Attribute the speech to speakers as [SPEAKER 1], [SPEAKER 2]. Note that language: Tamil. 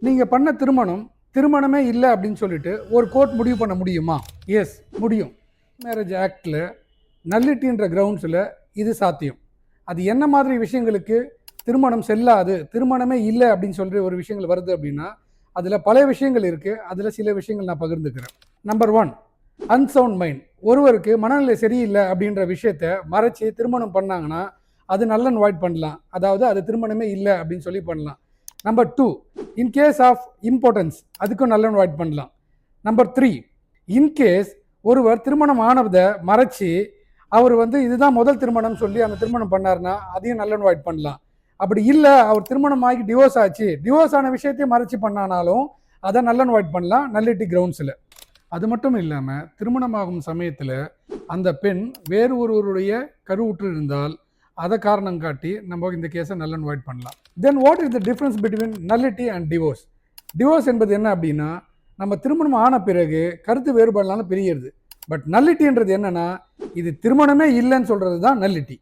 [SPEAKER 1] நீங்கள் பண்ண திருமணமே இல்லை அப்படின்னு சொல்லிட்டு ஒரு கோர்ட் முடிவு பண்ண முடியுமா? எஸ், முடியும். மேரேஜ் ஆக்டில் நல்லிட்டின்ற கிரவுண்ட்ஸில் இது சாத்தியம். அது என்ன மாதிரி விஷயங்களுக்கு திருமணம் செல்லாது, திருமணமே இல்லை அப்படின்னு சொல்கிற ஒரு விஷயங்கள் வருது அப்படின்னா, அதில் பல விஷயங்கள் இருக்குது. அதில் சில விஷயங்கள் நான் பகிர்ந்துக்கிறேன். Number 1, unsound mind. ஒருவருக்கு மனநிலை சரியில்லை அப்படின்ற விஷயத்த மறைச்சி திருமணம் பண்ணாங்கன்னா அது நல் அண்ட் வாய்ட் பண்ணலாம். அதாவது அது திருமணமே இல்லை அப்படின்னு சொல்லி பண்ணலாம். நம்பர் 2, இன்கேஸ் ஆஃப் இம்பார்ட்டன்ஸ், அதுக்கும் நல் அண்ட் வாய்ட் பண்ணலாம். நம்பர் 3, இன்கேஸ் ஒருவர் திருமணம் ஆனதை மறைச்சி அவர் இதுதான் முதல் திருமணம் சொல்லி அந்த திருமணம் பண்ணார்னா அதையும் நல் அண்ட் வாய்ட் பண்ணலாம். அப்படி இல்லை, அவர் திருமணம் ஆகி டிவோர்ஸ் ஆச்சு, டிவோர்ஸ் ஆன விஷயத்தையும் மறைச்சி பண்ணானாலும் அதை நல் அண்ட் வாய்ட் பண்ணலாம் நல்லிட்டி கிரவுண்ட்ஸில். அது மட்டும் இல்லாமல் திருமணமாகும் சமயத்தில் அந்த பெண் வேறு ஒருவருடைய கருவுற்று இருந்தால் அதை காரணம் காட்டி நம்ம இந்த கேஸை நல் அண்ட் வாய்ட் பண்ணலாம். Then what is the difference between nullity and divorce? Divorce என்பது என்ன அப்படின்னா, நம்ம திருமணம் ஆன பிறகு கருத்து வேறுபாடுனால பிரியிறது. பட் நல்லிட்டின்றது என்னன்னா, இது திருமணமே இல்லைன்னு சொல்றது தான் நல்லிட்டி.